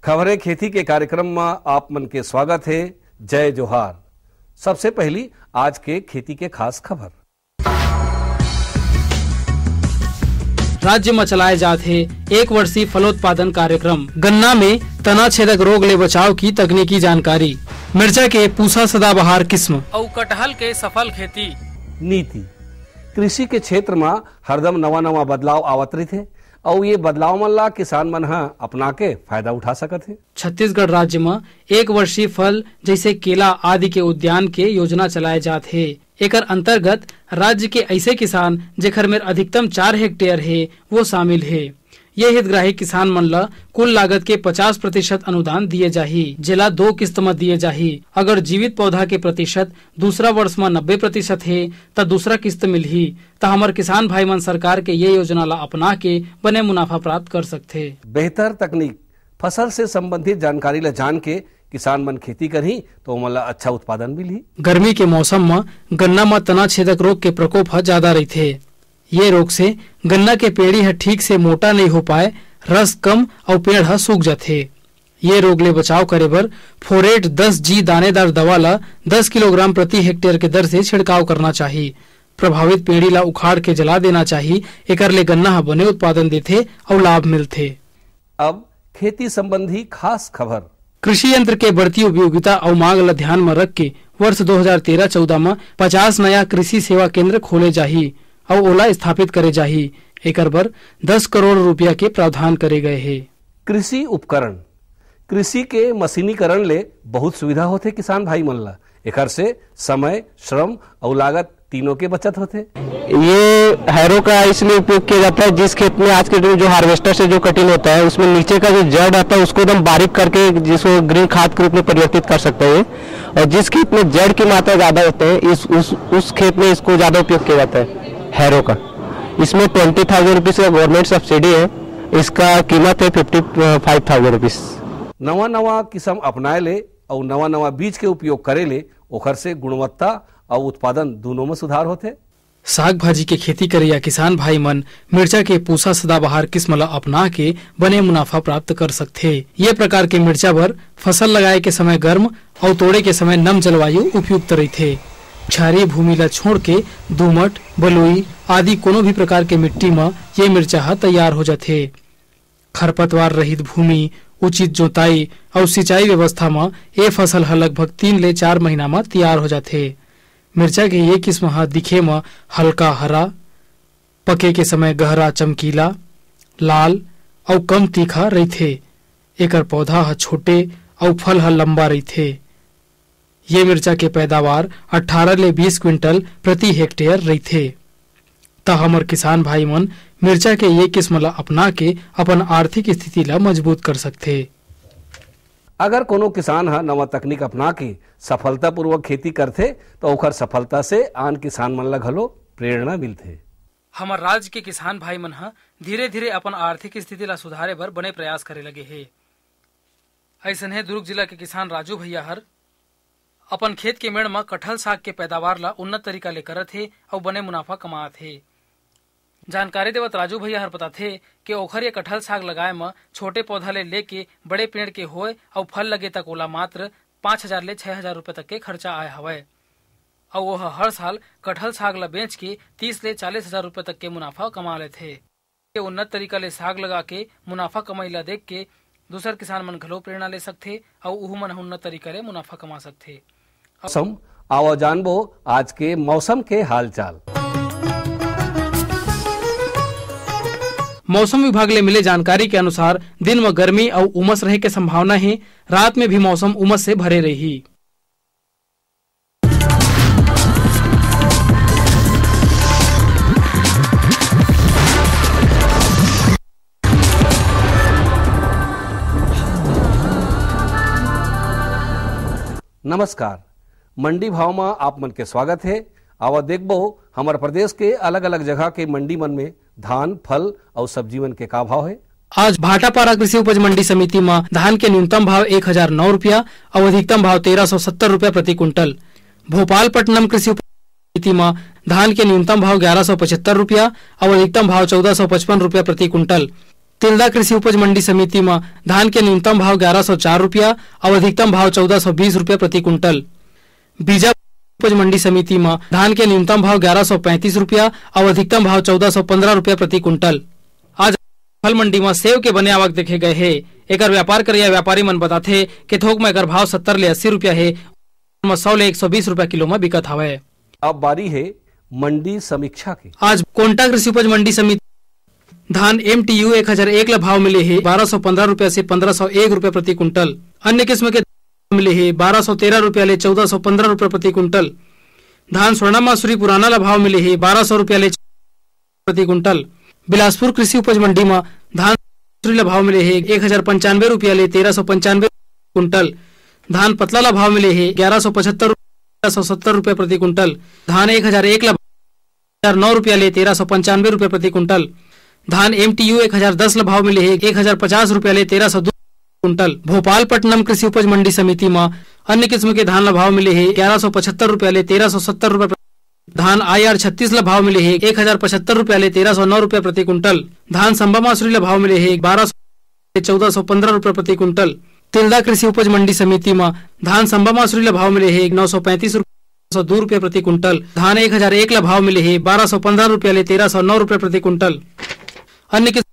खबरें खेती के कार्यक्रम में आप मन के स्वागत है। जय जोहार। सबसे पहली आज के खेती के खास खबर। राज्य में चलाए जाते 1 वर्षीय फलोत्पादन कार्यक्रम। गन्ना में तना छेदक रोग ले बचाव की तकनीकी जानकारी। मिर्चा के पूसा सदाबहार किस्म और कटहल के सफल खेती। नीति कृषि के क्षेत्र में हरदम नवा बदलाव आवत रही थे और ये बदलाव मन ला किसान मन अपना के फायदा उठा सकत है। छत्तीसगढ़ राज्य में 1 वर्षीय फल जैसे केला आदि के उद्यान के योजना चलाए जाते है। एकर अंतर्गत राज्य के ऐसे किसान जेकर में अधिकतम 4 हेक्टेयर है वो शामिल है। ये हितग्राही किसान मन ला कुल लागत के 50% अनुदान दिए जाही, जिला 2 किस्त में दिए जाही। अगर जीवित पौधा के प्रतिशत दूसरा वर्ष में 90% है तो दूसरा किस्त मिलही। तो हमार किसान भाई मन सरकार के ये योजना ला अपना के बने मुनाफा प्राप्त कर सकते। बेहतर तकनीक फसल से संबंधित जानकारी ला जान के किसान मन खेती करही तो ओमन ला अच्छा उत्पादन मिलही। गर्मी के मौसम में गन्ना में तना छेदक रोग के प्रकोप ज्यादा रहते। ये रोग से गन्ना के पेड़ी है ठीक से मोटा नहीं हो पाए, रस कम और पेड़ है सूख जाते। ये रोग ले बचाव करे बर फोरेट 10G दानेदार दवा ला 10 किलोग्राम प्रति हेक्टेयर के दर से छिड़काव करना चाहिए। प्रभावित पेड़ी ला उखाड़ के जला देना चाहिए। एकर ले गन्ना बने उत्पादन देते और लाभ मिलते। अब खेती संबंधी खास खबर। कृषि यंत्र के बढ़ती उपयोगिता और मांग ला ध्यान में रख के वर्ष 2013-14 में 50 नया कृषि सेवा केंद्र खोले जाही और ओला स्थापित करे जाही। एकर बर 10 करोड़ रुपया के प्रावधान करे गए हैं। कृषि उपकरण कृषि के मशीनीकरण ले बहुत सुविधा होते किसान भाई मन ला। एकर से समय, श्रम और लागत तीनों के बचत होते। ये हैरो का इसलिए उपयोग किया जाता है जिस खेत में आज के दिन जो हार्वेस्टर से जो कटिंग होता है उसमें नीचे का जो जड़ आता है उसको एकदम बारीक करके जिसको ग्रीन खाद के रूप में परिवर्तित कर सकते हैं। और जिस खेत में जड़ की मात्रा ज्यादा होते हैं उस खेत में इसको ज्यादा उपयोग किया जाता है हैरो का। इसमें 20,000 रुपीज का गवर्नमेंट सब्सिडी है। इसका कीमत है 55,000 रुपीज। नवा किस्म अपनाए ले और नवा बीज के उपयोग करे ले ओकर से गुणवत्ता और उत्पादन दोनों में सुधार होते। साग भाजी के खेती करिया किसान भाई मन मिर्चा के पूसा सदाबहार किस्म ला अपना के बने मुनाफा प्राप्त कर सकते। ये प्रकार के मिर्चा बर फसल लगाए के समय गर्म और तोड़े के समय नम जलवायु उपयुक्त रहते। क्षारीय भूमि ला छोड़ के दोमट, बलुई आदि कोनो भी प्रकार के मिट्टी में ये मिर्चा तैयार हो जाते। खरपतवार रहित भूमि, उचित जोताई और सिंचाई व्यवस्था में ये फसल लगभग 3 ले 4 महीना में तैयार हो जाते। मिर्चा के ये किस्म दिखे में हल्का हरा, पके के समय गहरा चमकीला, लाल और कम तीखा रहते। एकर पौधा छोटे और फल लंबा रहते। ये मिर्चा के पैदावार 18 ले 20 क्विंटल प्रति हेक्टेयर रहते। त हमर किसान भाई मन मिर्चा के ये किस्म ला अपना के अपन आर्थिक स्थिति ला मजबूत कर सकते। अगर कोनो किसान नवा तकनीक अपना के सफलता पूर्वक खेती करते तो ओकर सफलता से आन किसान मन ला घलो प्रेरणा मिलते। हमर राज्य के किसान भाई मन धीरे धीरे अपन आर्थिक स्थिति ला सुधारे बर बने प्रयास करे लगे है। ऐसन है दुर्ग जिला के किसान राजू भैया अपन खेत के मेड़ में कटहल साग के पैदावार ला उन्नत तरीका ले करत है और बने मुनाफा कमात है। जानकारी देवत राजू भैया बताथे कि ओखर ये कटहल साग लगाए में छोटे पौधा ले लेके बड़े पेड़ के होए और फल लगे तक ओला मात्र 5,000 ले 6,000 रुपए तक के खर्चा आए हवय। और वह हर साल कटहल साग ला बेच के 30 ले 40,000 रुपए तक के मुनाफा कमा लेथे। उन्नत तरीका ले साग लगा के मुनाफा कमाई ला देख के दूसर किसान मन घलो प्रेरणा ले सकथे और उहू मन उन्नत तरीका ले मुनाफा कमा सकथे। आओ जानबो आज के मौसम के हाल चाल। मौसम विभाग ले मिले जानकारी के अनुसार दिन में गर्मी और उमस रहे के संभावना है। रात में भी मौसम उमस से भरे रही। नमस्कार, मंडी भाव में आप मन के स्वागत है। आवा देखबो हमारे प्रदेश के अलग अलग जगह के मंडी मन में धान, फल और सब्जी मन के का भाव है। आज भाटापारा कृषि उपज मंडी समिति में धान के न्यूनतम भाव 1,009 रुपया और अधिकतम भाव 1,370 रुपया प्रति कुंटल। भोपालपट्टनम कृषि उपज समिति में धान के न्यूनतम भाव 1,175 रुपया और अधिकतम भाव 1,455 रुपया प्रति कुंटल। तिल्दा कृषि उपज मंडी समिति में धान के न्यूनतम भाव 1104 रुपया और अधिकतम भाव 1420 रुपया प्रति कुंटल। बीजा उपज मंडी समिति में धान के न्यूनतम भाव 1135 रुपया और अधिकतम भाव 1415 रुपया प्रति कुंटल। आज फल मंडी में सेव के बने आवक देखे गए है। एकर व्यापार करिया व्यापारी मन बताथे कि थोक में एकर भाव 70 ले 80 रुपया है, 100 ले 120 रुपया किलो में बिकत हवे। अब बारी है मंडी समीक्षा की। आज कोंटा कृषि उपज मंडी समिति धान MTU 1001 ला भाव मिले है 1215 रुपया से 1501 रुपया प्रति कुंटल। अन्य किस्म के मिले है 1213 रुपया ले 1415 रुपया प्रति कुंटल। धान स्वर्णा मासूरी पुराना ला भाव मिले है 1200 रुपया ले प्रति कुंटल। बिलासपुर कृषि उपज मंडी में धान ला भाव मिले है 1095 रुपया ले 1395 कुंटल। धान पतला ला भाव मिले है 1175 1170 रुपया प्रति कुंटल। धान 1001 ला 9 रुपया ले 1395 रुपया प्रति कुंटल। धान MTU 1010 ला भाव मिले है 1050 रुपया ले 1302 कुंटल। भोपालपट्टनम कृषि उपज मंडी समिति में अन्य किस्म के धान ला भाव मिले है 1175 रुपया ले 1370 रुपया। धान IR 36 ला भाव मिले है 1075 रुपया ले 1309 रुपया प्रति कुंटल। धान संबा मासूरी ला भाव मिले है 1200 1415 रुपया प्रति कुंटल। तिल्दा कृषि उपज मंडी समिति में धान संबा मासूरी ला भाव मिले है 935 रुपया 2 रुपया प्रति कुंटल। धान 1001 ला भाव मिले है 1215 रुपया ले 1309 रुपया प्रति कुंटल। अन्य किस्म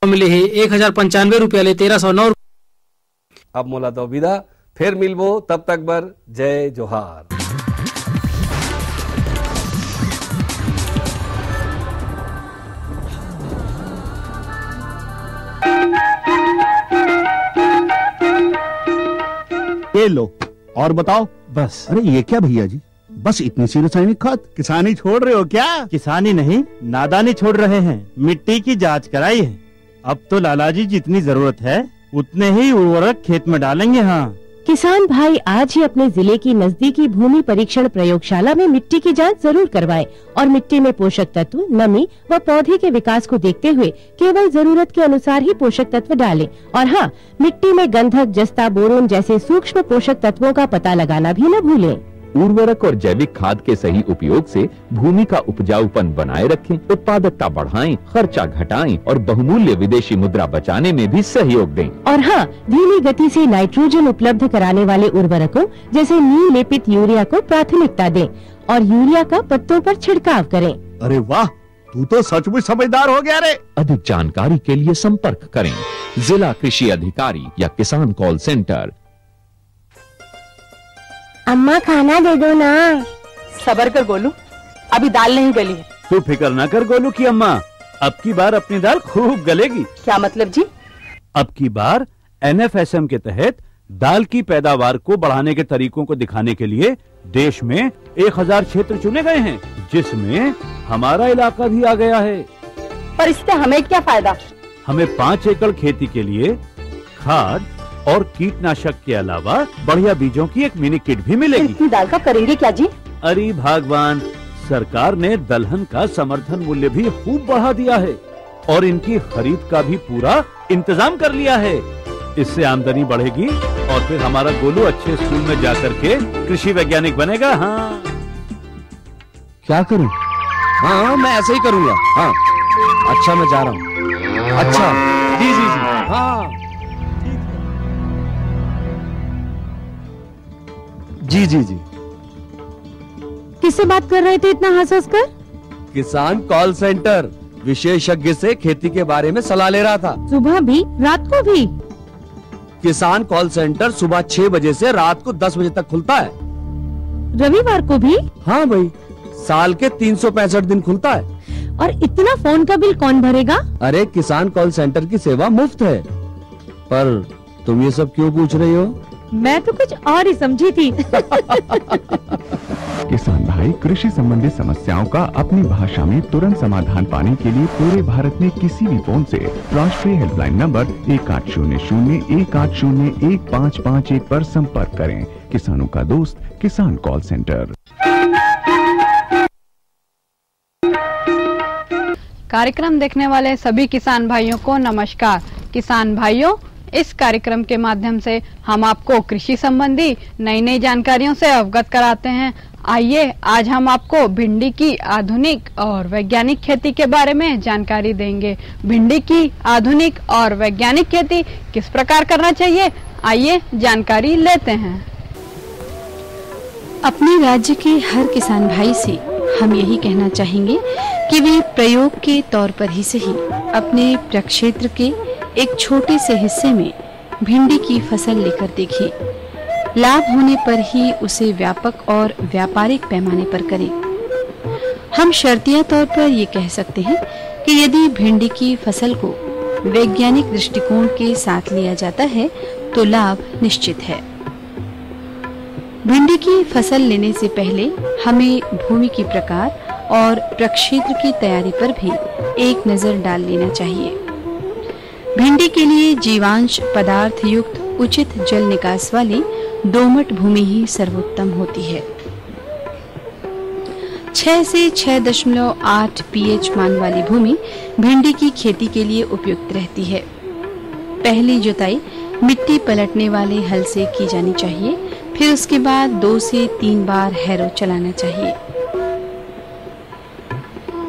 मिले है 1095 रुपया ले 1309। अब मोला दो विदा, फिर मिलबो, तब तक बर जय जोहार। ये लो और बताओ। बस। अरे ये क्या भैया जी, बस इतनी सी रासायनिक खाद? किसानी छोड़ रहे हो क्या? किसानी नहीं, नादानी छोड़ रहे हैं। मिट्टी की जांच कराई है। अब तो लालाजी जितनी जरूरत है उतने ही उर्वरक खेत में डालेंगे। हाँ किसान भाई आज ही अपने जिले की नजदीकी भूमि परीक्षण प्रयोगशाला में मिट्टी की जांच जरूर करवाएं और मिट्टी में पोषक तत्व, नमी व पौधे के विकास को देखते हुए केवल जरूरत के अनुसार ही पोषक तत्व डालें। और हाँ, मिट्टी में गंधक, जस्ता, बोरोन जैसे सूक्ष्म पोषक तत्वों का पता लगाना भी न भूलें। उर्वरक और जैविक खाद के सही उपयोग से भूमि का उपजाऊपन बनाए रखें, उत्पादकता बढ़ाएं, खर्चा घटाएं और बहुमूल्य विदेशी मुद्रा बचाने में भी सहयोग दें। और हाँ, धीमी गति से नाइट्रोजन उपलब्ध कराने वाले उर्वरकों जैसे नीम लेपित यूरिया को प्राथमिकता दें और यूरिया का पत्तों पर छिड़काव करें। अरे वाह, तू तो सचमुच समझदार हो गया रे। अधिक जानकारी के लिए संपर्क करें जिला कृषि अधिकारी या किसान कॉल सेंटर। अम्मा खाना दे दो ना। सबर कर गोलू, अभी दाल नहीं गली है। तू फिक्र न कर गोलू की अम्मा, अब की बार अपनी दाल खूब गलेगी। क्या मतलब जी? अब की बार NFSM के तहत दाल की पैदावार को बढ़ाने के तरीकों को दिखाने के लिए देश में 1000 क्षेत्र चुने गए हैं, जिसमें हमारा इलाका भी आ गया है। पर इससे हमें क्या फायदा? हमें 5 एकड़ खेती के लिए खाद और कीटनाशक के अलावा बढ़िया बीजों की एक मिनी किट भी मिलेगी। इतनी दाल का करेंगे क्या जी? अरे भगवान, सरकार ने दलहन का समर्थन मूल्य भी खूब बढ़ा दिया है और इनकी खरीद का भी पूरा इंतजाम कर लिया है। इससे आमदनी बढ़ेगी और फिर हमारा गोलू अच्छे स्कूल में जाकर के कृषि वैज्ञानिक बनेगा। हाँ, क्या करूं? हाँ, मैं ऐसे ही करूंगा। हाँ, अच्छा, मैं जा रहा हूँ। अच्छा, जी जी जी, हाँ जी जी जी। किससे बात कर रहे थे इतना हंस कर? किसान कॉल सेंटर, विशेषज्ञ से खेती के बारे में सलाह ले रहा था। सुबह भी, रात को भी? किसान कॉल सेंटर सुबह 6 बजे से रात को 10 बजे तक खुलता है। रविवार को भी? हाँ भाई, साल के 365 दिन खुलता है। और इतना फोन का बिल कौन भरेगा? अरे किसान कॉल सेंटर की सेवा मुफ्त है। पर तुम ये सब क्यों पूछ रही हो? मैं तो कुछ और ही समझी थी। किसान भाई कृषि संबंधी समस्याओं का अपनी भाषा में तुरंत समाधान पाने के लिए पूरे भारत में किसी भी फोन से राष्ट्रीय हेल्पलाइन नंबर 1800-180-1551 पर संपर्क करें। किसानों का दोस्त किसान कॉल सेंटर। कार्यक्रम देखने वाले सभी किसान भाइयों को नमस्कार। किसान भाइयों, इस कार्यक्रम के माध्यम से हम आपको कृषि संबंधी नई नई जानकारियों से अवगत कराते हैं। आइए आज हम आपको भिंडी की आधुनिक और वैज्ञानिक खेती के बारे में जानकारी देंगे। भिंडी की आधुनिक और वैज्ञानिक खेती किस प्रकार करना चाहिए, आइए जानकारी लेते हैं। अपने राज्य के हर किसान भाई से हम यही कहना चाहेंगे कि वे प्रयोग के तौर पर ही सही अपने प्रक्षेत्र के एक छोटे से हिस्से में भिंडी की फसल लेकर देखें। लाभ होने पर ही उसे व्यापक और व्यापारिक पैमाने पर करें। हम शर्तिया तौर पर ये कह सकते हैं कि यदि भिंडी की फसल को वैज्ञानिक दृष्टिकोण के साथ लिया जाता है तो लाभ निश्चित है। भिंडी की फसल लेने से पहले हमें भूमि की प्रकार और प्रक्षेत्र की तैयारी पर भी एक नजर डाल लेना चाहिए। भिंडी के लिए जीवांश पदार्थ युक्त उचित जल निकास वाली दोमट भूमि ही सर्वोत्तम होती है। 6 से 6.8 पीएच मान वाली भूमि भिंडी की खेती के लिए उपयुक्त रहती है। पहली जुताई मिट्टी पलटने वाले हल से की जानी चाहिए, फिर उसके बाद 2 से 3 बार हैरो चलाना चाहिए।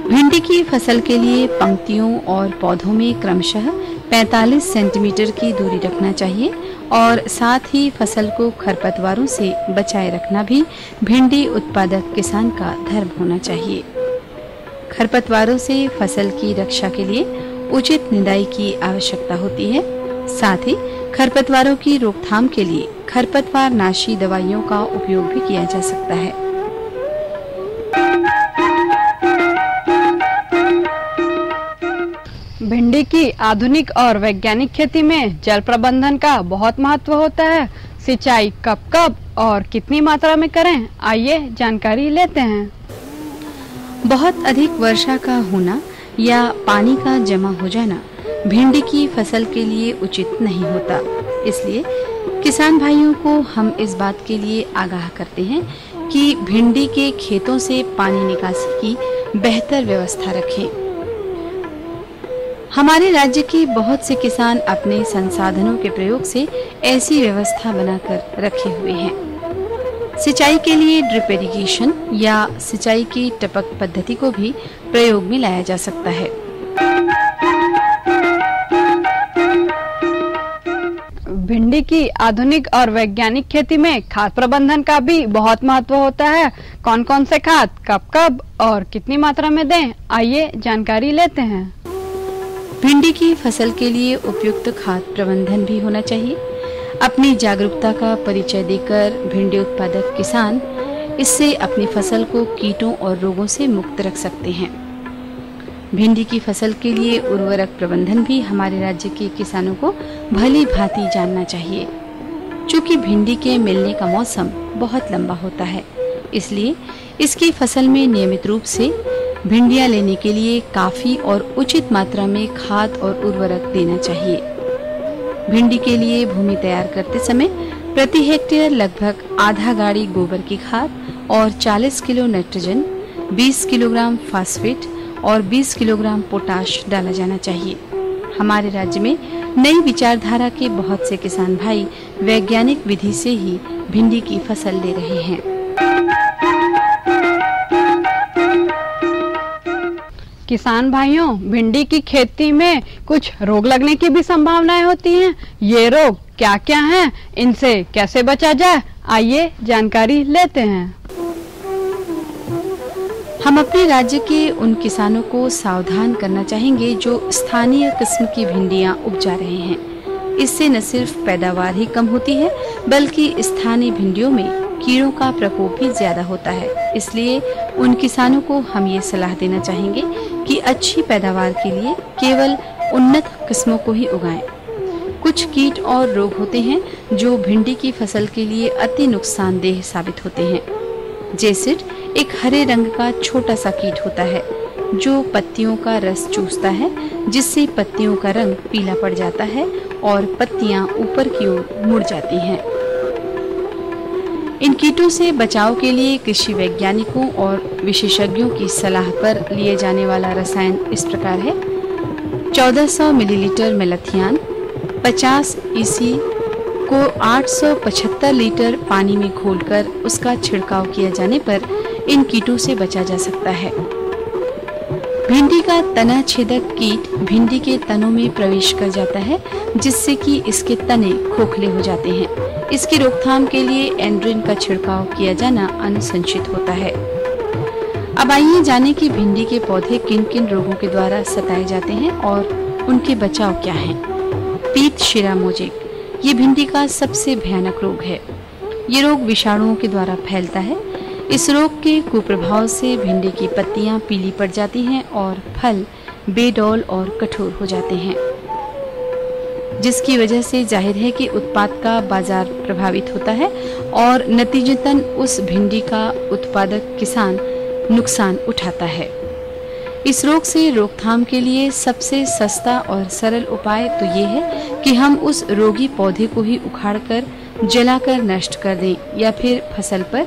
भिंडी की फसल के लिए पंक्तियों और पौधों में क्रमशः 45 सेंटीमीटर की दूरी रखना चाहिए और साथ ही फसल को खरपतवारों से बचाए रखना भी भिंडी उत्पादक किसान का धर्म होना चाहिए। खरपतवारों से फसल की रक्षा के लिए उचित निदाई की आवश्यकता होती है। साथ ही खरपतवारों की रोकथाम के लिए खरपतवार नाशी दवाइयों का उपयोग भी किया जा सकता है। भिंडी की आधुनिक और वैज्ञानिक खेती में जल प्रबंधन का बहुत महत्व होता है। सिंचाई कब कब और कितनी मात्रा में करें, आइए जानकारी लेते हैं। बहुत अधिक वर्षा का होना या पानी का जमा हो जाना भिंडी की फसल के लिए उचित नहीं होता। इसलिए किसान भाइयों को हम इस बात के लिए आगाह करते हैं कि भिंडी के खेतों से पानी निकासी की बेहतर व्यवस्था रखें। हमारे राज्य के बहुत से किसान अपने संसाधनों के प्रयोग से ऐसी व्यवस्था बनाकर रखे हुए हैं। सिंचाई के लिए ड्रिप इरिगेशन या सिंचाई की टपक पद्धति को भी प्रयोग में लाया जा सकता है। भिंडी की आधुनिक और वैज्ञानिक खेती में खाद प्रबंधन का भी बहुत महत्व होता है। कौन कौन से खाद कब कब और कितनी मात्रा में दें, आइए जानकारी लेते हैं। भिंडी की फसल के लिए उपयुक्त खाद प्रबंधन भी होना चाहिए। अपनी जागरूकता का परिचय देकर भिंडी उत्पादक किसान इससे अपनी फसल को कीटों और रोगों से मुक्त रख सकते हैं। भिंडी की फसल के लिए उर्वरक प्रबंधन भी हमारे राज्य के किसानों को भली भांति जानना चाहिए। चूँकि भिंडी के मिलने का मौसम बहुत लंबा होता है, इसलिए इसकी फसल में नियमित रूप से भिंडियां लेने के लिए काफी और उचित मात्रा में खाद और उर्वरक देना चाहिए। भिंडी के लिए भूमि तैयार करते समय प्रति हेक्टेयर लगभग आधा गाड़ी गोबर की खाद और 40 किलो नाइट्रोजन, 20 किलोग्राम फास्फेट और 20 किलोग्राम पोटाश डाला जाना चाहिए। हमारे राज्य में नई विचारधारा के बहुत से किसान भाई वैज्ञानिक विधि से ही भिंडी की फसल ले रहे हैं। किसान भाइयों, भिंडी की खेती में कुछ रोग लगने की भी संभावनाएं होती हैं। ये रोग क्या क्या हैं, इनसे कैसे बचा जाए, आइए जानकारी लेते हैं। हम अपने राज्य के उन किसानों को सावधान करना चाहेंगे जो स्थानीय किस्म की भिंडियां उपजा रहे हैं। इससे न सिर्फ पैदावार ही कम होती है, बल्कि स्थानीय भिंडियों में कीड़ों का प्रकोप भी ज्यादा होता है। इसलिए उन किसानों को हम ये सलाह देना चाहेंगे कि अच्छी पैदावार के लिए केवल उन्नत किस्मों को ही उगाएं। कुछ कीट और रोग होते हैं जो भिंडी की फसल के लिए अति नुकसानदेह साबित होते हैं। जेसिड एक हरे रंग का छोटा सा कीट होता है जो पत्तियों का रस चूसता है, जिससे पत्तियों का रंग पीला पड़ जाता है और पत्तियां ऊपर की ओर मुड़ जाती हैं। इन कीटों से बचाव के लिए कृषि वैज्ञानिकों और विशेषज्ञों की सलाह पर लिए जाने वाला रसायन इस प्रकार है: 1400 मिलीलीटर मेलाथियान, 50 EC को 875 लीटर पानी में घोलकर उसका छिड़काव किया जाने पर इन कीटों से बचा जा सकता है। भिंडी का तना छेदक कीट भिंडी के तनों में प्रवेश कर जाता है, जिससे कि इसके तने खोखले हो जाते हैं। इसकी रोकथाम के लिए एंड्रिन का छिड़काव किया जाना अनुशंसित होता है। अब आइए जाने कि भिंडी के पौधे किन किन रोगों के द्वारा सताए जाते हैं और उनके बचाव क्या हैं। पीत शिरा मोजेक ये भिंडी का सबसे भयानक रोग है। ये रोग विषाणुओं के द्वारा फैलता है। इस रोग के कुप्रभाव से भिंडी की पत्तियां पीली पड़ जाती हैं और फल बेडौल और कठोर हो जाते हैं, जिसकी वजह से जाहिर है कि उत्पाद का बाजार प्रभावित होता है और नतीजतन उस भिंडी का उत्पादक किसान नुकसान उठाता है। इस रोग से रोकथाम के लिए सबसे सस्ता और सरल उपाय तो ये है कि हम उस रोगी पौधे को ही उखाड़कर जलाकर नष्ट कर दें या फिर फसल पर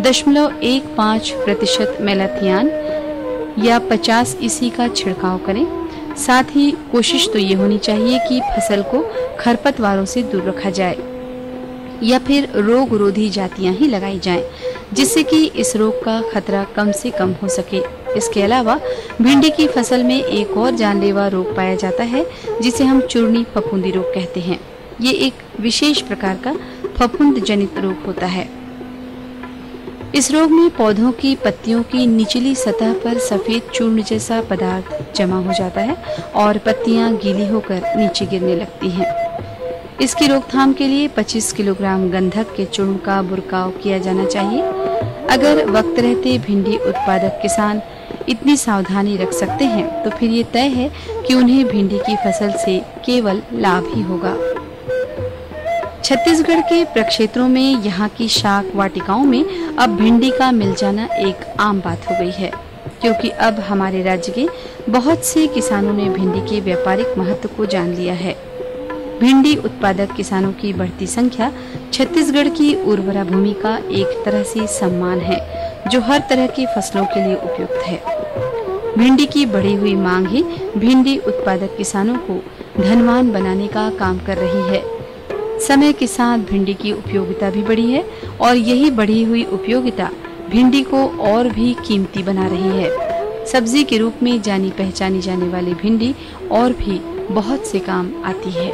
0.15% मेलाथियान या 50 ईसी का छिड़काव करें। साथ ही कोशिश तो ये होनी चाहिए कि फसल को खरपतवारों से दूर रखा जाए या फिर रोग रोधी जातियां ही लगाई जाएं, जिससे कि इस रोग का खतरा कम से कम हो सके। इसके अलावा भिंडी की फसल में एक और जानलेवा रोग पाया जाता है, जिसे हम चूर्णी फफूंदी रोग कहते हैं। ये एक विशेष प्रकार का फफूंद जनित रोग होता है। इस रोग में पौधों की पत्तियों की निचली सतह पर सफेद चूर्ण जैसा पदार्थ जमा हो जाता है और पत्तियां गीली होकर नीचे गिरने लगती हैं। इसकी रोकथाम के लिए 25 किलोग्राम गंधक के चूर्ण का बुरकाव किया जाना चाहिए। अगर वक्त रहते भिंडी उत्पादक किसान इतनी सावधानी रख सकते हैं तो फिर ये तय है कि उन्हें भिंडी की फसल से केवल लाभ ही होगा। छत्तीसगढ़ के प्रक्षेत्रों में यहाँ की शाक वाटिकाओं में अब भिंडी का मिल जाना एक आम बात हो गई है, क्योंकि अब हमारे राज्य के बहुत से किसानों ने भिंडी के व्यापारिक महत्व को जान लिया है। भिंडी उत्पादक किसानों की बढ़ती संख्या छत्तीसगढ़ की उर्वरा भूमि का एक तरह से सम्मान है, जो हर तरह की फसलों के लिए उपयुक्त है। भिंडी की बढ़ी हुई मांग ही भिंडी उत्पादक किसानों को धनवान बनाने का काम कर रही है। समय के साथ भिंडी की उपयोगिता भी बढ़ी है और यही बढ़ी हुई उपयोगिता भिंडी को और भी कीमती बना रही है। सब्जी के रूप में जानी पहचानी जाने वाली भिंडी और भी बहुत से काम आती है।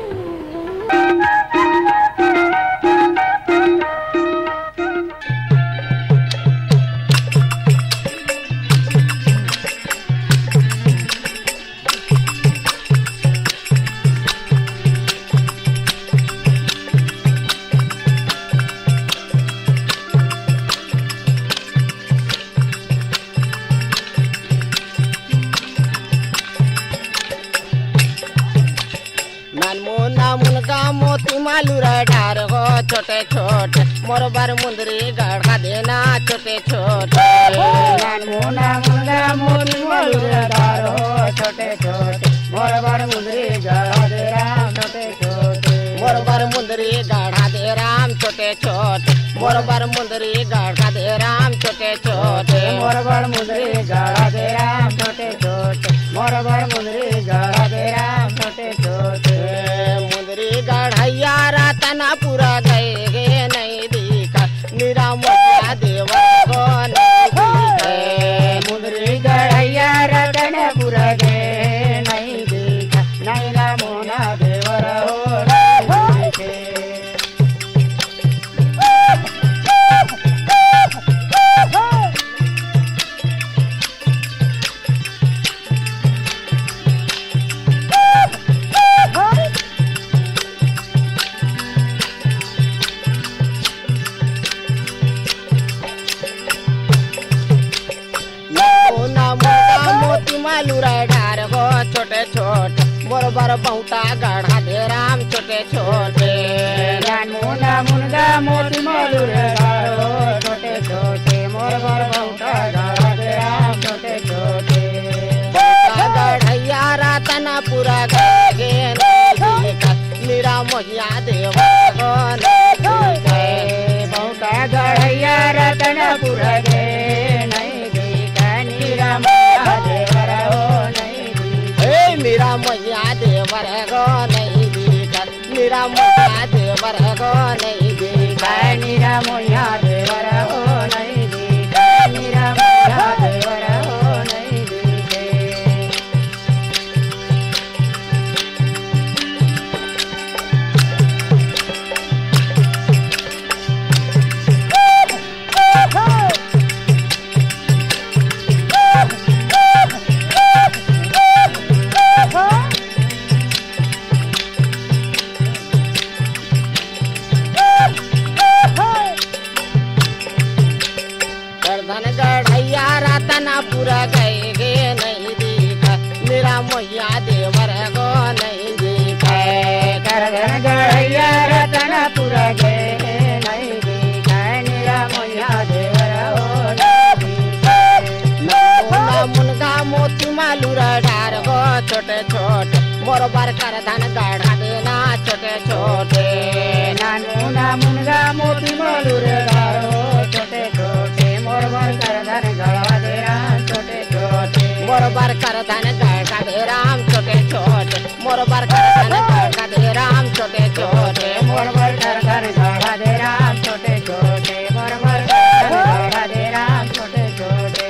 छोटे छोटे मोर बार मुंदरी गढ़ा देना छोटे छोटे मुना मुंगा मोती मलुरदारो छोटे छोटे मोर बार मुंदरी गढ़ा दे राम छोटे छोटे मोर बार मुंदरी गढ़ा दे राम छोटे छोटे मोर बार मुंदरी गढ़ा दे राम छोटे छोटे मोर बार मुंदरी गढ़ा दे राम छोटे छोटे मोर बार मुंदरी गढ़ा दे राम छोटे छोटे मुंदरी गढ़ैया रातना पूरा गए गे नहीं दिखा मेरा मोतिया देवा को नहीं दिखे मुंदरी गढ़ैया रतन पूरा गए नहीं दिखा नहीं ना मोना देवर हो नहीं दिखे छोटे छोटे मोर बार बहुता गढ़ा दे राम छोटे छोटे मुना मुनगा मोती मलुर गारो छोटे छोटे मोर बार बहुता गढ़ा दे राम छोटे छोटे गढ़ैया रातना पूरा गे मेरा मोहिया देवा बहुता गढ़ैया रातना पूरा गे नहीं देखा नीरा मोहिया देवर हो नहीं मेरा मैया देवर गो नहीं दिखत मेरा मैया देवर देवर गो नहीं दिखाए नीरा मोया देवर हो नहीं दिखाए नीरा मोया देवर हो नहीं दिखे पूरा गए गे नहीं दिखा मेरा मोया देवर गो नहीं दिखा करधन गढ़ैया रतना पूरा गए नहीं दिखा मेरा मोया देवर हो नहीं दिखा मुनगा मोती मालूरा डार गो छोटे छोटे मोर बार करधन गढ़ा देना छोटे छोटे नानूना मुनगा मोती मालूरा डार गो छोटे छोटे मोर बार करधन गढ़ा देना मोर बार करधन गढ़ा दे राम छोटे छोटे मोर बार करधन गढ़ा दे राम छोटे छोटे मोर बार करधन गढ़ा दे राम छोटे छोटे मोर बार करधन गढ़ा दे राम छोटे छोटे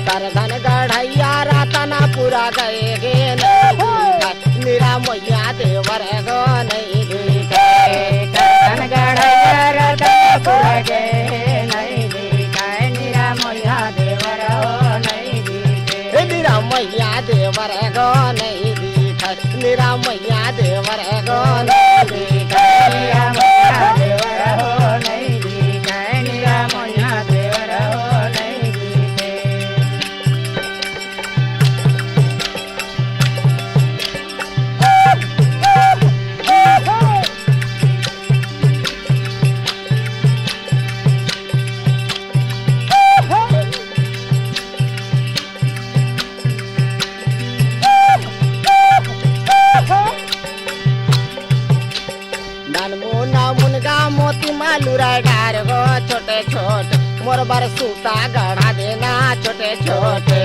करधन गढ़ैया रातना पूरा गए गे नहीं मेरा मैया देवर गो नहीं दिखे करधन गढ़ैया रातना पूरा गए नहीं दिखाए मेरा मैया देवर हो नहीं मेरा मैया देवर गो नहीं दिखा मेरा मैया देवर गो नहीं दिखा मेरा मैया देवर हो नहीं दिखा मेरा मैया देवर हो नहीं दिखे मोती मालूरा डार गो छोटे छोटे मोर बार सूता गढ़ा देना छोटे छोटे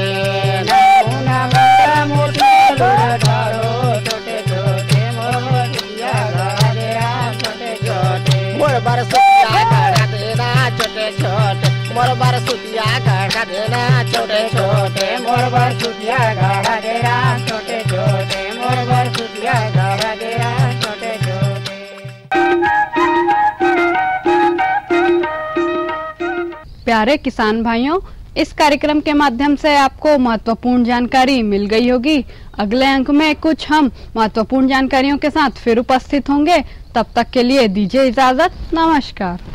मोती मालूरा डारो छोटे छोटे मोर सूतिया गढ़ा देना छोटे छोटे मोर बार सूतिया गढ़ा देना छोटे छोटे मोर बार सूतिया गढ़ा देना छोटे छोटे मोर बार सूतिया गढ़ा देना छोटे छोटे मोर बार सूतिया गढ़ा देना छोटे छोटे। प्यारे किसान भाइयों, इस कार्यक्रम के माध्यम से आपको महत्वपूर्ण जानकारी मिल गई होगी। अगले अंक में कुछ हम महत्वपूर्ण जानकारियों के साथ फिर उपस्थित होंगे। तब तक के लिए दीजिए इजाजत। नमस्कार।